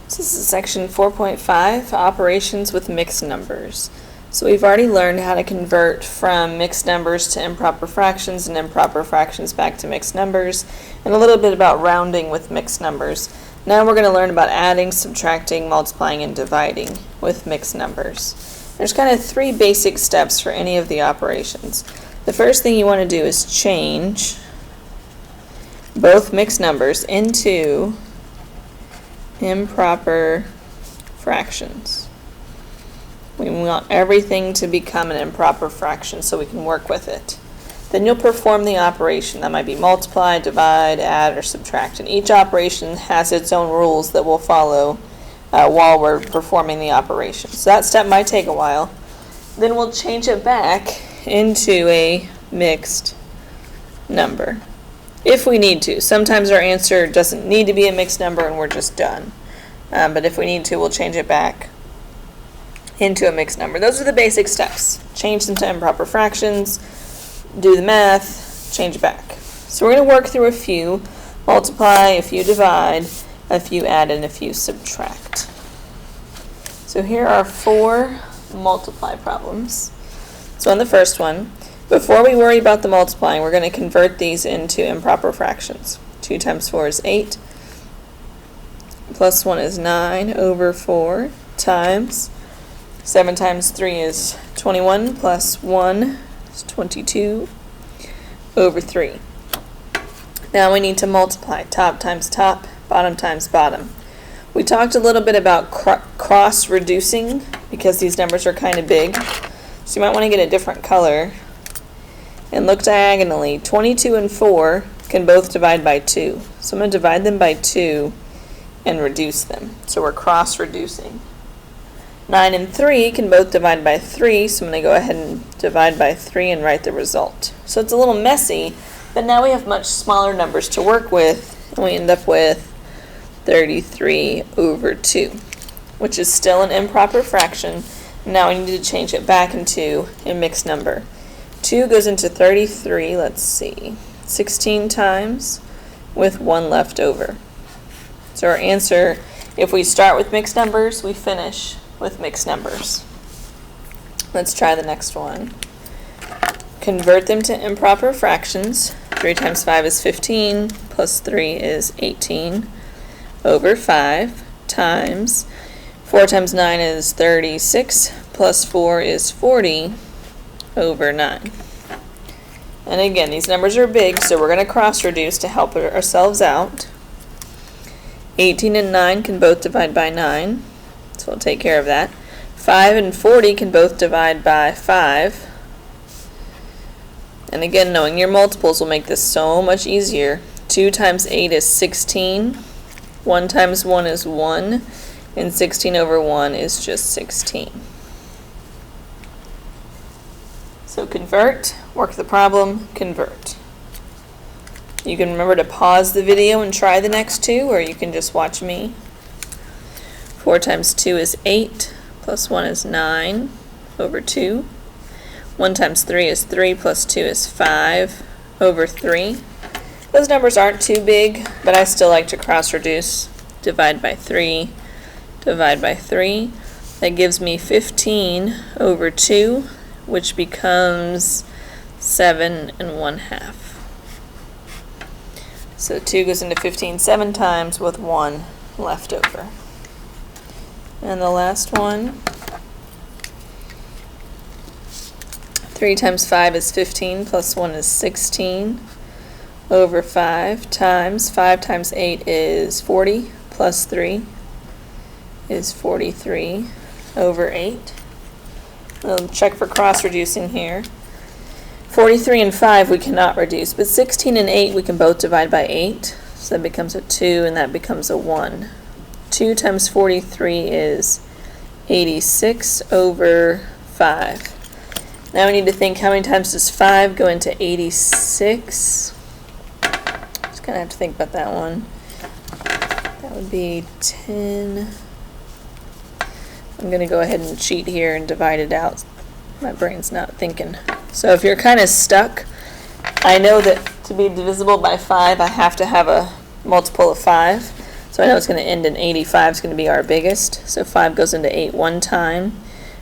So this is section 4.5, operations with mixed numbers. So we've already learned how to convert from mixed numbers to improper fractions and improper fractions back to mixed numbers, and a little bit about rounding with mixed numbers. Now we're going to learn about adding, subtracting, multiplying, and dividing with mixed numbers. There's kind of three basic steps for any of the operations. The first thing you want to do is change both mixed numbers into improper fractions. We want everything to become an improper fraction so we can work with it. Then you'll perform the operation. That might be multiply, divide, add, or subtract. And each operation has its own rules that we'll follow while we're performing the operation. So that step might take a while. Then we'll change it back into a mixed number if we need to. Sometimes our answer doesn't need to be a mixed number and we're just done. But if we need to, we'll change it back into a mixed number. Those are the basic steps. Change them to improper fractions, do the math, change it back. So we're going to work through a few. Multiply, a few divide, a few add, and a few subtract. So here are 4 multiply problems. So on the first one, before we worry about the multiplying, we're going to convert these into improper fractions. 2 times 4 is 8, plus 1 is 9 over 4, times 7 times 3 is 21, plus 1 is 22 over 3. Now we need to multiply. Top times top, bottom times bottom. We talked a little bit about cross-reducing because these numbers are kind of big. So you might want to get a different color and look diagonally. 22 and 4 can both divide by 2. So I'm going to divide them by 2 and reduce them. So we're cross-reducing. 9 and 3 can both divide by 3, so I'm going to go ahead and divide by 3 and write the result. So it's a little messy, but now we have much smaller numbers to work with, and we end up with 33 over 2, which is still an improper fraction. Now we need to change it back into a mixed number. 2 goes into 33, let's see, 16 times with 1 left over. So our answer, if we start with mixed numbers, we finish with mixed numbers. Let's try the next one. Convert them to improper fractions. 3 times 5 is 15, plus 3 is 18 over 5, times 4 times 9 is 36, plus 4 is 40 over 9. And again, these numbers are big, so we're going to cross-reduce to help ourselves out. 18 and 9 can both divide by 9. So we'll take care of that. 5 and 40 can both divide by 5. And again, knowing your multiples will make this so much easier. 2 times 8 is 16. 1 times 1 is 1. And 16 over 1 is just 16. So convert, work the problem, convert. You can remember to pause the video and try the next two, or you can just watch me. 4 times 2 is 8, plus 1 is 9 over 2. 1 times 3 is 3, plus 2 is 5 over 3. Those numbers aren't too big, but I still like to cross-reduce. Divide by 3, divide by 3. That gives me 15 over 2, which becomes 7 1/2. So 2 goes into 15 7 times with 1 left over. And the last one, 3 times 5 is 15, plus 1 is 16 over 5, times 5 times 8 is 40, plus 3 is 43 over 8. We'll check for cross-reducing here. 43 and 5 we cannot reduce, but 16 and 8 we can both divide by 8, so that becomes a 2 and that becomes a 1. 2 times 43 is 86 over 5. Now we need to think, how many times does 5 go into 86? Just kind of have to think about that one. That would be 10. I'm going to go ahead and cheat here and divide it out. My brain's not thinking. So if you're kind of stuck, I know that to be divisible by 5, I have to have a multiple of 5. So I know it's going to end in 8. 5 is going to be our biggest. So 5 goes into 8 one time.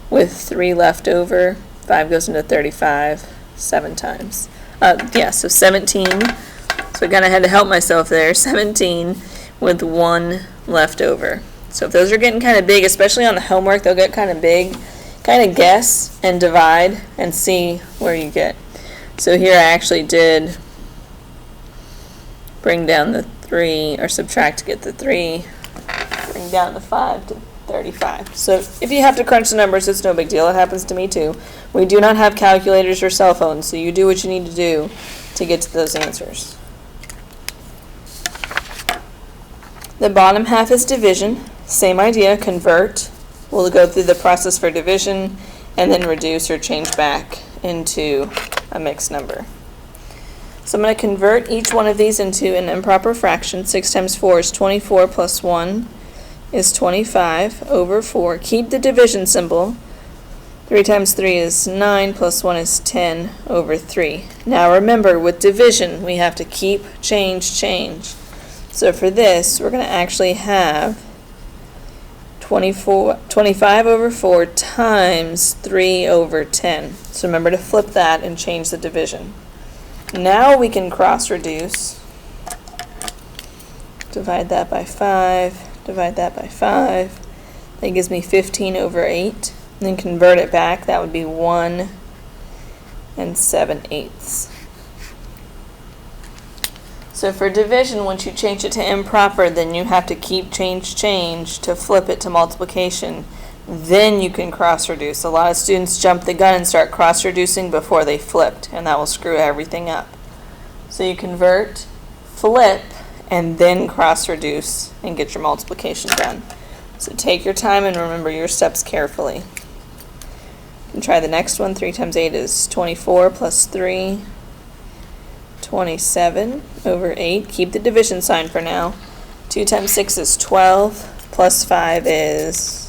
With 3 left over, 5 goes into 35 7 times. So 17. So I kind of had to help myself there. 17 with 1 left over. So if those are getting kind of big, especially on the homework, they'll get kind of big. Kind of guess and divide and see where you get. So here I actually did bring down the 3, or subtract to get the 3, bring down the 5 to 35. So if you have to crunch the numbers, it's no big deal. It happens to me too. We do not have calculators or cell phones, so you do what you need to do to get to those answers. The bottom half is division. Same idea, convert. We'll go through the process for division and then reduce or change back into a mixed number. So I'm going to convert each one of these into an improper fraction. 6 times 4 is 24 plus 1 is 25 over 4. Keep the division symbol. 3 times 3 is 9 plus 1 is 10 over 3. Now remember, with division, we have to keep, change, change. So for this, we're going to actually have 25 over 4 times 3 over 10. So remember to flip that and change the division. Now we can cross reduce. Divide that by 5, divide that by 5. That gives me 15 over 8. And then convert it back. That would be 1 7/8. So for division, once you change it to improper, then you have to keep, change, change to flip it to multiplication. Then you can cross-reduce. A lot of students jump the gun and start cross-reducing before they flipped, and that will screw everything up. So you convert, flip, and then cross-reduce and get your multiplication done. So take your time and remember your steps carefully. You can try the next one. 3 times 8 is 24 plus 3. 27 over 8. Keep the division sign for now. 2 times 6 is 12. Plus 5 is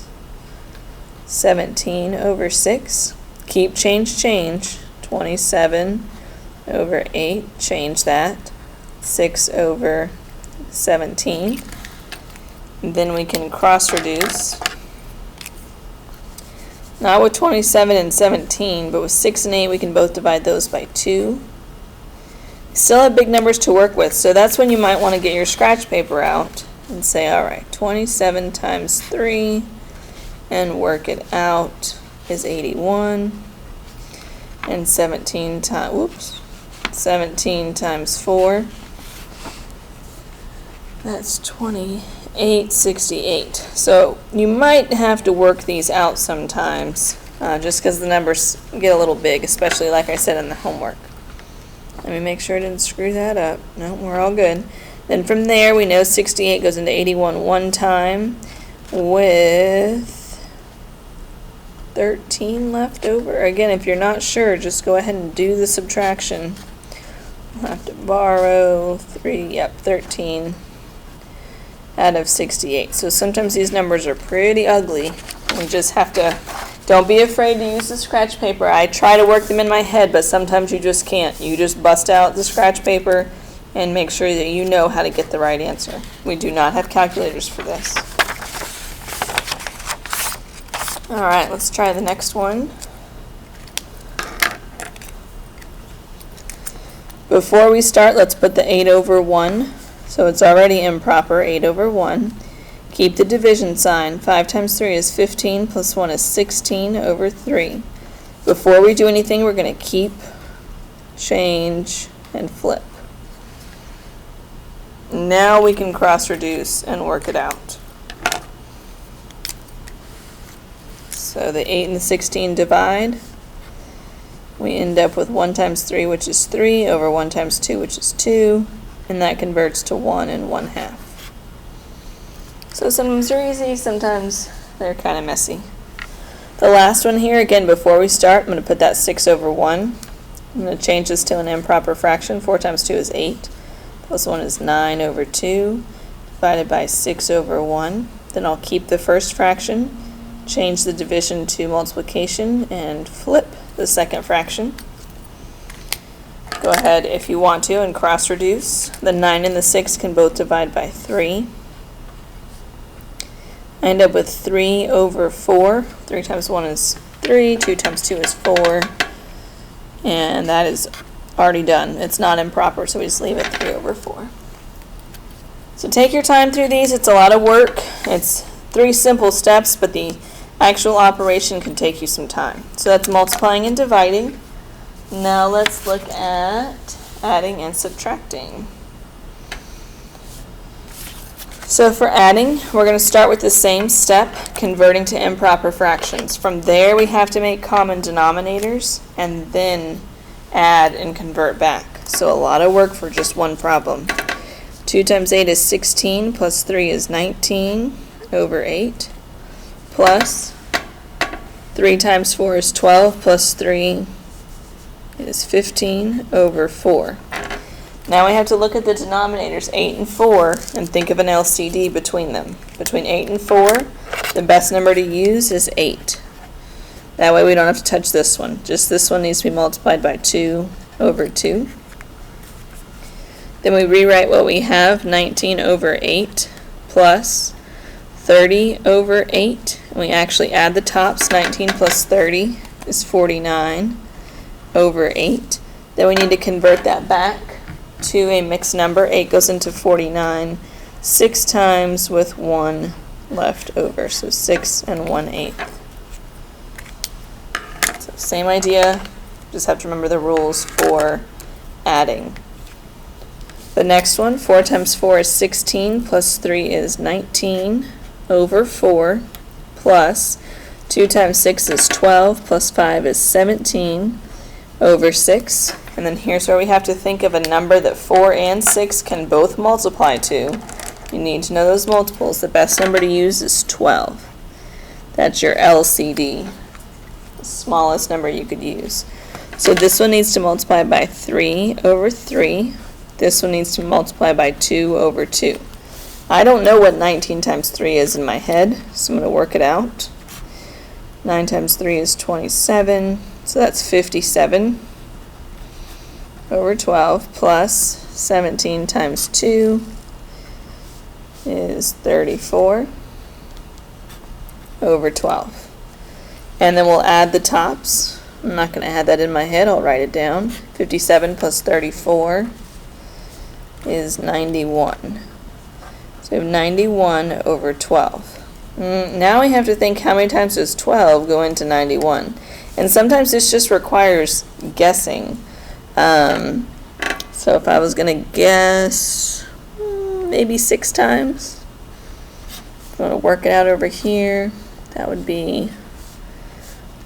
17 over 6. Keep, change, change. 27 over 8. Change that. 6 over 17. And then we can cross reduce. Not with 27 and 17, but with 6 and 8 we can both divide those by 2. Still have big numbers to work with, so that's when you might want to get your scratch paper out and say, all right, 27 times 3, and work it out, is 81, and 17 times 4, that's 2868. So you might have to work these out sometimes, just because the numbers get a little big, especially like I said in the homework. Let me make sure I didn't screw that up. No, we're all good. Then from there, we know 68 goes into 81 one time with 13 left over. Again, if you're not sure, just go ahead and do the subtraction. We'll have to borrow 13 out of 68. So sometimes these numbers are pretty ugly. We just have to, don't be afraid to use the scratch paper. I try to work them in my head, but sometimes you just can't. You just bust out the scratch paper and make sure that you know how to get the right answer. We do not have calculators for this. All right, let's try the next one. Before we start, let's put the 8 over 1. So it's already improper, 8 over 1. Keep the division sign. 5 times 3 is 15, plus 1 is 16 over 3. Before we do anything, we're going to keep, change, and flip. Now we can cross-reduce and work it out. So the 8 and the 16 divide. We end up with 1 times 3, which is 3, over 1 times 2, which is 2, and that converts to 1 1/2. So sometimes they're easy, sometimes they're kind of messy. The last one here, again, before we start, I'm going to put that 6 over 1. I'm going to change this to an improper fraction. 4 times 2 is 8, plus 1 is 9 over 2, divided by 6 over 1. Then I'll keep the first fraction, change the division to multiplication, and flip the second fraction. Go ahead if you want to and cross reduce. The 9 and the 6 can both divide by 3. I end up with 3 over 4. 3 times 1 is 3, 2 times 2 is 4, and that is already done. It's not improper, so we just leave it 3 over 4. So take your time through these. It's a lot of work. It's 3 simple steps, but the actual operation can take you some time. So that's multiplying and dividing. Now let's look at adding and subtracting. So for adding, we're going to start with the same step, converting to improper fractions. From there, we have to make common denominators and then add and convert back. So a lot of work for just one problem. 2 times 8 is 16, plus 3 is 19 over 8, plus 3 times 4 is 12, plus 3 is 15 over 4. Now we have to look at the denominators, 8 and 4, and think of an LCD between them. Between 8 and 4, the best number to use is 8. That way we don't have to touch this one. Just this one needs to be multiplied by 2 over 2. Then we rewrite what we have, 19 over 8 plus 30 over 8. And we actually add the tops. 19 plus 30 is 49 over 8. Then we need to convert that back to a mixed number. 8 goes into 49 6 times with 1 left over. So 6 and 1/8. So same idea, just have to remember the rules for adding. The next one, 4 times 4 is 16, plus 3 is 19 over 4, plus 2 times 6 is 12, plus 5 is 17 over 6. And then here's where we have to think of a number that 4 and 6 can both multiply to. You need to know those multiples. The best number to use is 12. That's your LCD, the smallest number you could use. So this one needs to multiply by 3 over 3. This one needs to multiply by 2 over 2. I don't know what 19 times 3 is in my head, so I'm going to work it out. 9 times 3 is 27, so that's 57 over 12, plus 17 times 2 is 34 over 12. And then we'll add the tops. I'm not going to add that in my head, I'll write it down. 57 plus 34 is 91. So we have 91 over 12. Now we have to think, how many times does 12 go into 91? And sometimes this just requires guessing. So if I was going to guess, maybe 6 times. I'm going to work it out over here. That would be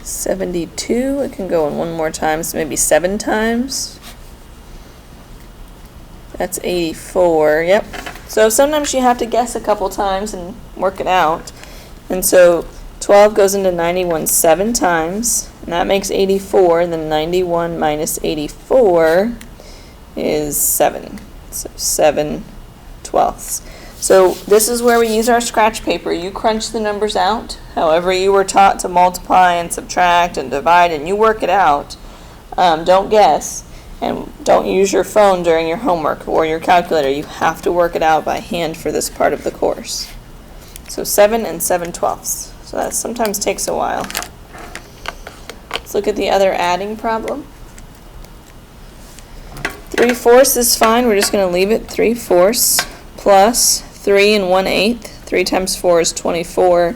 72. It can go in one more time, so maybe 7 times. That's 84, yep. So sometimes you have to guess a couple times and work it out. And so 12 goes into 91 7 times, and that makes 84, and then 91 minus 84 is 7. So 7/12. So this is where we use our scratch paper. You crunch the numbers out, however you were taught to multiply and subtract and divide, and you work it out. Don't guess. And don't use your phone during your homework or your calculator. You have to work it out by hand for this part of the course. So 7 and 7/12. So that sometimes takes a while. Let's look at the other adding problem. 3/4 is fine. We're just going to leave it 3/4 plus 3 and 1/8. 3 times 4 is 24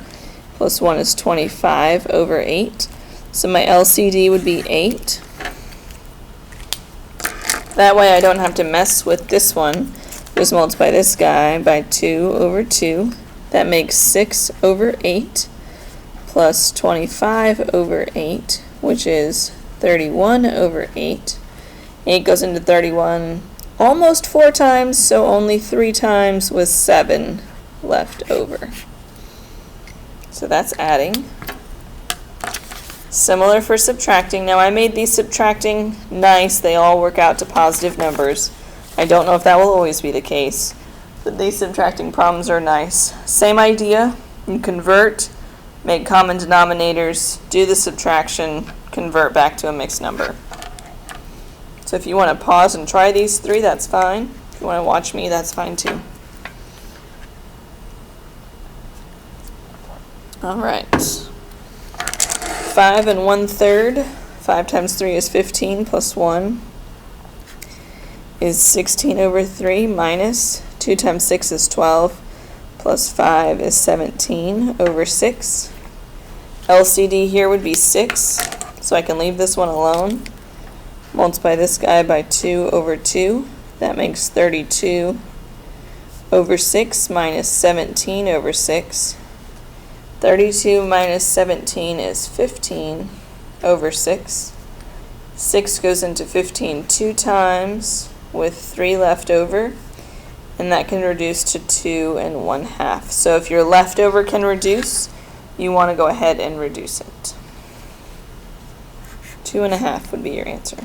plus 1 is 25 over 8. So my LCD would be 8. That way I don't have to mess with this one. Just multiply this guy by 2 over 2. That makes 6 over 8 plus 25 over 8, which is 31 over 8. 8 goes into 31 almost 4 times, so only 3 times with 7 left over. So that's adding. Similar for subtracting. Now I made these subtracting nice. They all work out to positive numbers. I don't know if that will always be the case, but these subtracting problems are nice. Same idea. You convert, make common denominators, do the subtraction, convert back to a mixed number. So if you want to pause and try these 3, that's fine. If you want to watch me, that's fine too. All right. 5 1/3. 5 times 3 is 15 plus 1 is 16 over 3 minus 2 times 6 is 12 plus 5 is 17 over 6. LCD here would be 6, so I can leave this one alone. Multiply this guy by 2 over 2. That makes 32 over 6 minus 17 over 6. 32 minus 17 is 15 over 6. 6 goes into 15 2 times with 3 left over, and that can reduce to 2 1/2. So if your leftover can reduce, you want to go ahead and reduce it. 2 1/2 would be your answer.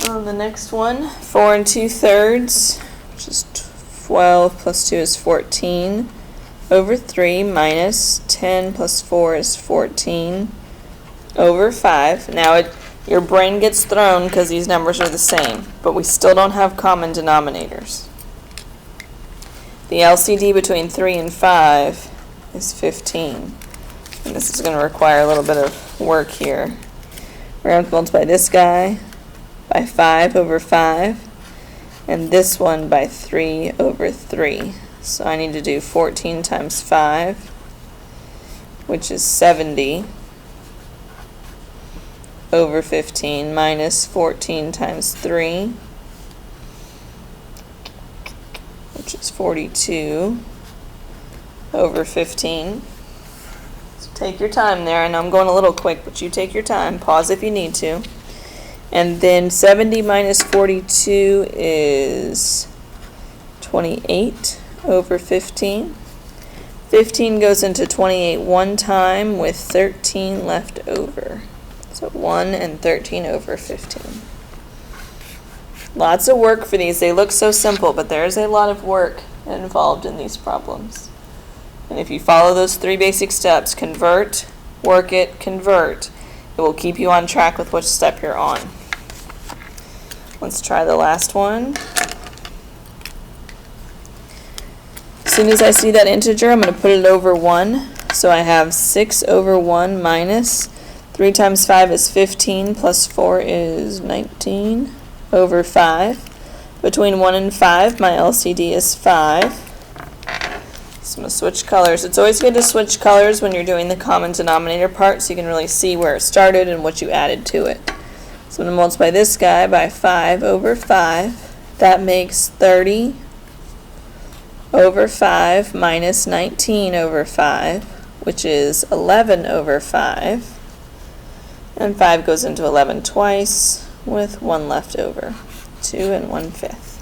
On the next one, 4 2/3, which is 12 plus 2 is 14 over 3 minus 10 plus 4 is 14 over 5. Now your brain gets thrown because these numbers are the same, but we still don't have common denominators. The LCD between 3 and 5 is 15. And this is going to require a little bit of work here. We're going to multiply this guy by 5 over 5, and this one by 3 over 3. So I need to do 14 times 5, which is 70 over 15, minus 14 times 3, which is 42 over 15. So take your time there. I know I'm going a little quick, but you take your time. Pause if you need to. And then 70 minus 42 is 28 over 15. 15 goes into 28 one time with 13 left over. So 1 and 13 over 15. Lots of work for these. They look so simple, but there is a lot of work involved in these problems. And if you follow those 3 basic steps, convert, work it, convert, it will keep you on track with which step you're on. Let's try the last one. As soon as I see that integer, I'm going to put it over 1. So I have 6 over 1 minus 3 times 5 is 15 plus 4 is 19 over 5. Between 1 and 5, my LCD is 5. So I'm going to switch colors. It's always good to switch colors when you're doing the common denominator part so you can really see where it started and what you added to it. So I'm going to multiply this guy by 5 over 5. That makes 30 over 5 minus 19 over 5, which is 11 over 5. And 5 goes into 11 twice with 1 left over, 2 1/5.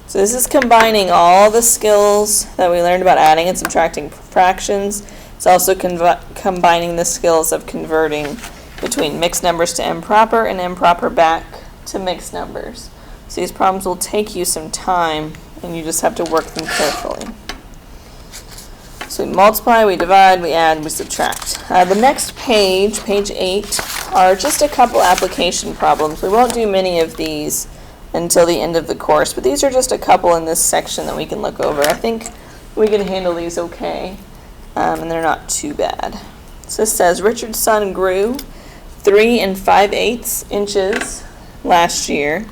So this is combining all the skills that we learned about adding and subtracting fractions. It's also combining the skills of converting between mixed numbers to improper and improper back to mixed numbers. So these problems will take you some time, and you just have to work them carefully. So we multiply, we divide, we add, we subtract. The next page, page 8, are just a couple application problems. We won't do many of these until the end of the course, but these are just a couple in this section that we can look over. I think we can handle these okay, and they're not too bad. So this says Richard's son grew 3 5/8 inches last year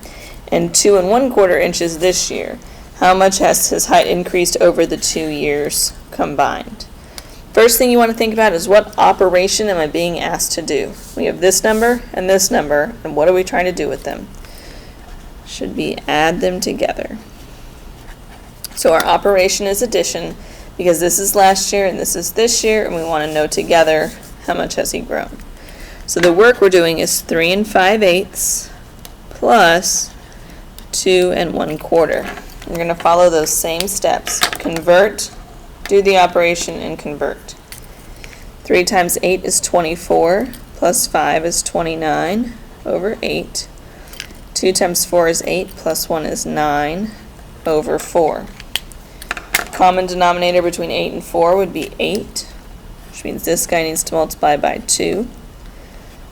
and 2 1/4 inches this year. How much has his height increased over the 2 years combined? First thing you want to think about is, what operation am I being asked to do? We have this number, and what are we trying to do with them? Should be add them together. So our operation is addition, because this is last year and this is this year, and we want to know together how much has he grown. So the work we're doing is 3 5/8 plus 2 1/4. We're going to follow those same steps. Convert, do the operation, and convert. 3 times 8 is 24, plus 5 is 29 over 8. 2 times 4 is 8, plus 1 is 9 over 4. Common denominator between 8 and 4 would be 8, which means this guy needs to multiply by 2.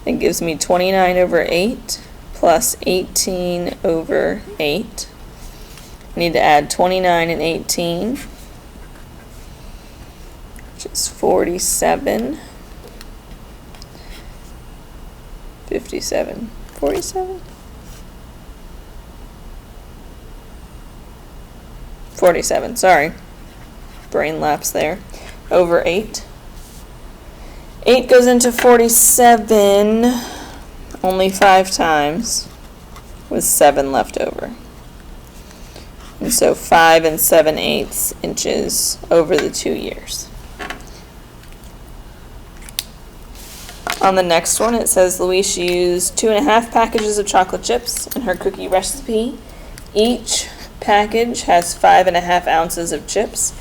It gives me 29 over 8 plus 18 over 8. I need to add 29 and 18. is 47, 57, 47? 47, sorry. Brain lapse there. Over 8. 8 goes into 47 only 5 times with 7 left over. And so 5 7/8 inches over the 2 years. On the next one, it says Louise used 2.5 packages of chocolate chips in her cookie recipe. Each package has 5.5 ounces of chips.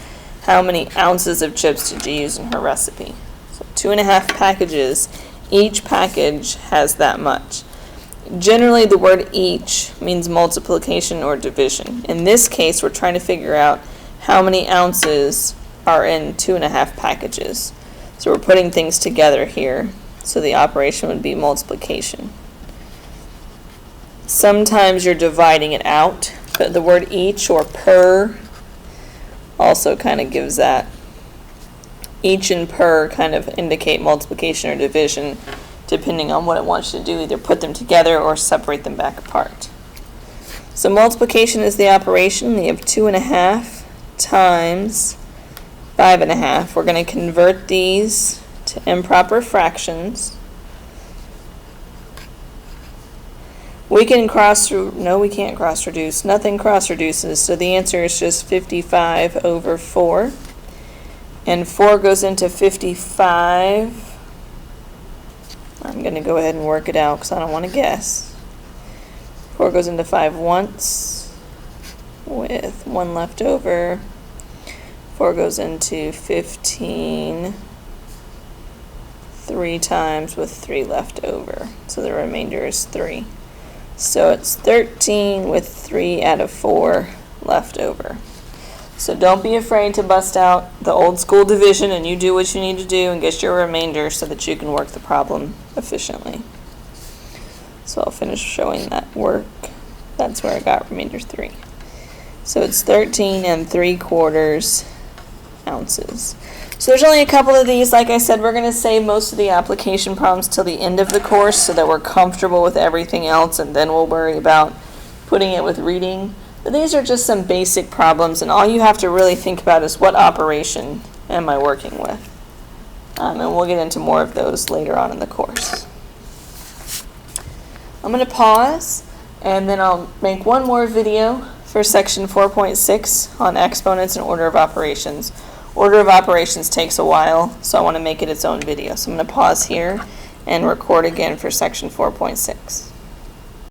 How many ounces of chips did you use in her recipe? So 2.5 packages. Each package has that much. Generally, the word each means multiplication or division. In this case, we're trying to figure out how many ounces are in 2.5 packages. So we're putting things together here. So the operation would be multiplication. Sometimes you're dividing it out, but the word each or per also kind of gives that. Each and per kind of indicate multiplication or division, depending on what it wants you to do, either put them together or separate them back apart. So multiplication is the operation. We have 2.5 times 5.5. We're going to convert these to improper fractions. We can no, we can't cross reduce. Nothing cross reduces, so the answer is just 55 over 4. And 4 goes into 55. I'm going to go ahead and work it out because I don't want to guess. 4 goes into 5 once with 1 left over. 4 goes into 15 3 times with 3 left over. So the remainder is 3. So it's 13 with 3 out of 4 left over. So don't be afraid to bust out the old school division, and you do what you need to do and get your remainder so that you can work the problem efficiently. So I'll finish showing that work. That's where I got remainder 3. So it's 13 3/4 ounces. So there's only a couple of these. Like I said, we're going to save most of the application problems till the end of the course so that we're comfortable with everything else, and then we'll worry about putting it with reading. But these are just some basic problems, and all you have to really think about is what operation am I working with. And we'll get into more of those later on in the course. I'm going to pause, and then I'll make one more video for section 4.6 on exponents and order of operations. Order of operations takes a while, so I want to make it its own video. So I'm going to pause here and record again for section 4.6.